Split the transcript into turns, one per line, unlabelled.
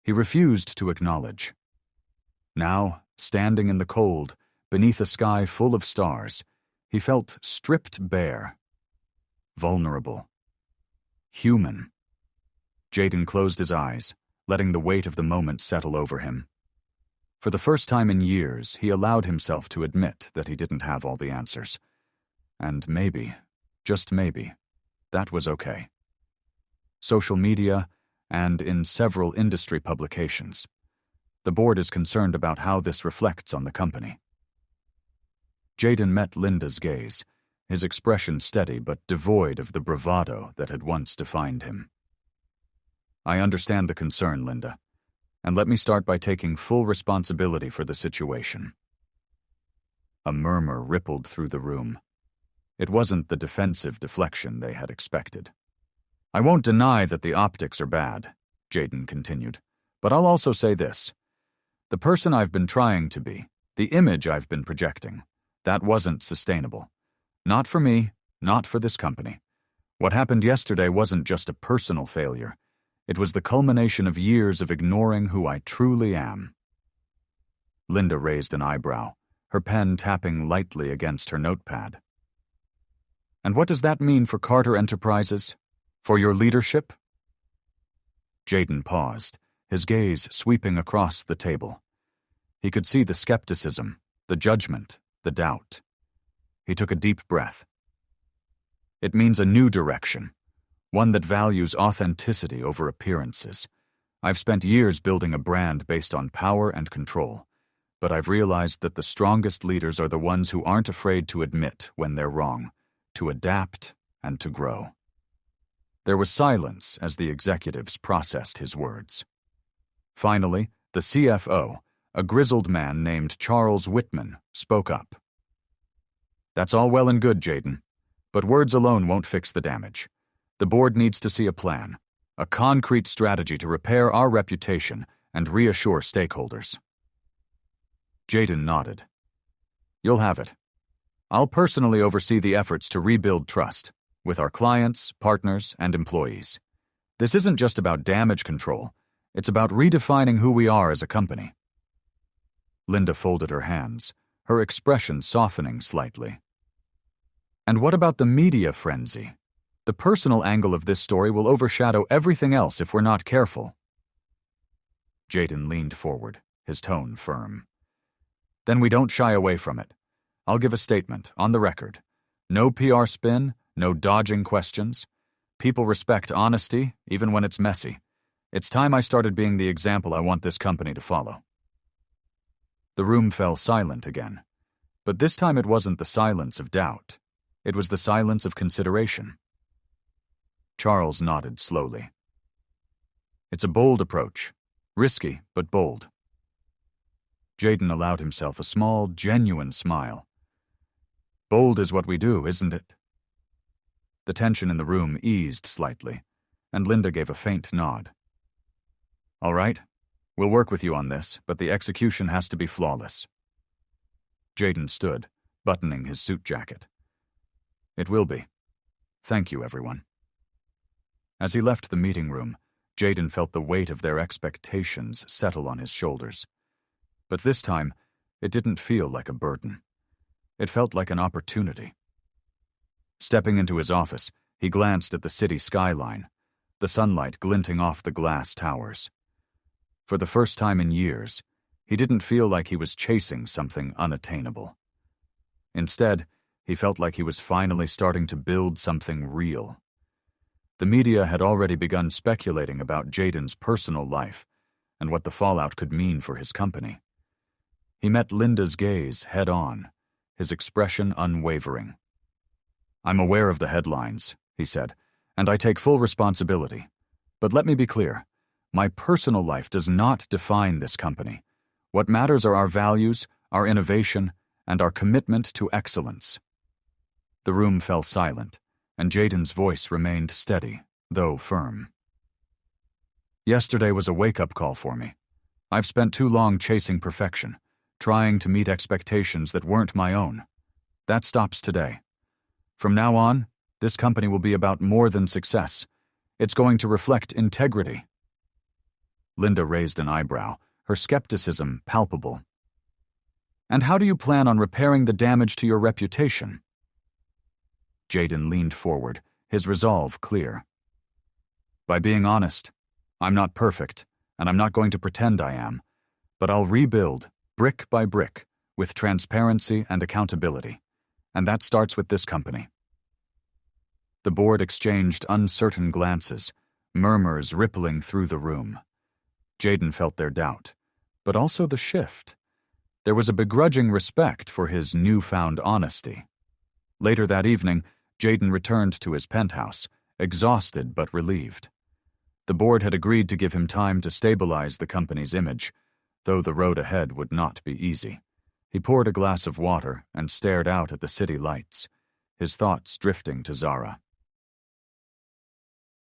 He refused to acknowledge. Now, standing in the cold, beneath a sky full of stars, he felt stripped bare. Vulnerable. Human. Jaden closed his eyes, letting the weight of the moment settle over him. For the first time in years, he allowed himself to admit that he didn't have all the answers. And maybe, just maybe, that was okay. Social media, and in several industry publications, the board is concerned about how this reflects on the company. Jaden met Linda's gaze, his expression steady but devoid of the bravado that had once defined him. I understand the concern, Linda, and let me start by taking full responsibility for the situation. A murmur rippled through the room. It wasn't the defensive deflection they had expected. I won't deny that the optics are bad, Jaden continued, but I'll also say this. The person I've been trying to be, the image I've been projecting, that wasn't sustainable. Not for me, not for this company. What happened yesterday wasn't just a personal failure. It was the culmination of years of ignoring who I truly am. Linda raised an eyebrow, her pen tapping lightly against her notepad. And what does that mean for Carter Enterprises? For your leadership? Jaden paused, his gaze sweeping across the table. He could see the skepticism, the judgment, the doubt. He took a deep breath. It means a new direction, one that values authenticity over appearances. I've spent years building a brand based on power and control, but I've realized that the strongest leaders are the ones who aren't afraid to admit when they're wrong, to adapt and to grow. There was silence as the executives processed his words. Finally, the CFO, a grizzled man named Charles Whitman, spoke up. That's all well and good, Jaden, but words alone won't fix the damage. The board needs to see a plan, a concrete strategy to repair our reputation and reassure stakeholders. Jaden nodded. You'll have it. I'll personally oversee the efforts to rebuild trust with our clients, partners, and employees. This isn't just about damage control. It's about redefining who we are as a company. Linda folded her hands, her expression softening slightly. And what about the media frenzy? The personal angle of this story will overshadow everything else if we're not careful. Jaden leaned forward, his tone firm. Then we don't shy away from it. I'll give a statement, on the record. No PR spin, no dodging questions. People respect honesty, even when it's messy. It's time I started being the example I want this company to follow. The room fell silent again. But this time it wasn't the silence of doubt. It was the silence of consideration. Charles nodded slowly. It's a bold approach. Risky, but bold. Jaden allowed himself a small, genuine smile. Bold is what we do, isn't it? The tension in the room eased slightly, and Linda gave a faint nod. All right, we'll work with you on this, but the execution has to be flawless. Jaden stood, buttoning his suit jacket. It will be. Thank you, everyone. As he left the meeting room, Jaden felt the weight of their expectations settle on his shoulders. But this time, it didn't feel like a burden. It felt like an opportunity. Stepping into his office, he glanced at the city skyline, the sunlight glinting off the glass towers. For the first time in years, he didn't feel like he was chasing something unattainable. Instead, he felt like he was finally starting to build something real. The media had already begun speculating about Jaden's personal life and what the fallout could mean for his company. He met Linda's gaze head-on, his expression unwavering. I'm aware of the headlines, he said, and I take full responsibility. But let me be clear, my personal life does not define this company. What matters are our values, our innovation, and our commitment to excellence. The room fell silent, and Jaden's voice remained steady, though firm. Yesterday was a wake-up call for me. I've spent too long chasing perfection, trying to meet expectations that weren't my own. That stops today. From now on, this company will be about more than success. It's going to reflect integrity. Linda raised an eyebrow, her skepticism palpable. "And how do you plan on repairing the damage to your reputation?" Jaden leaned forward, his resolve clear. "By being honest. I'm not perfect, and I'm not going to pretend I am, but I'll rebuild, brick by brick, with transparency and accountability. And that starts with this company." The board exchanged uncertain glances, murmurs rippling through the room. Jaden felt their doubt, but also the shift. There was a begrudging respect for his newfound honesty. Later that evening, Jaden returned to his penthouse, exhausted but relieved. The board had agreed to give him time to stabilize the company's image, though the road ahead would not be easy. He poured a glass of water and stared out at the city lights, his thoughts drifting to Zara.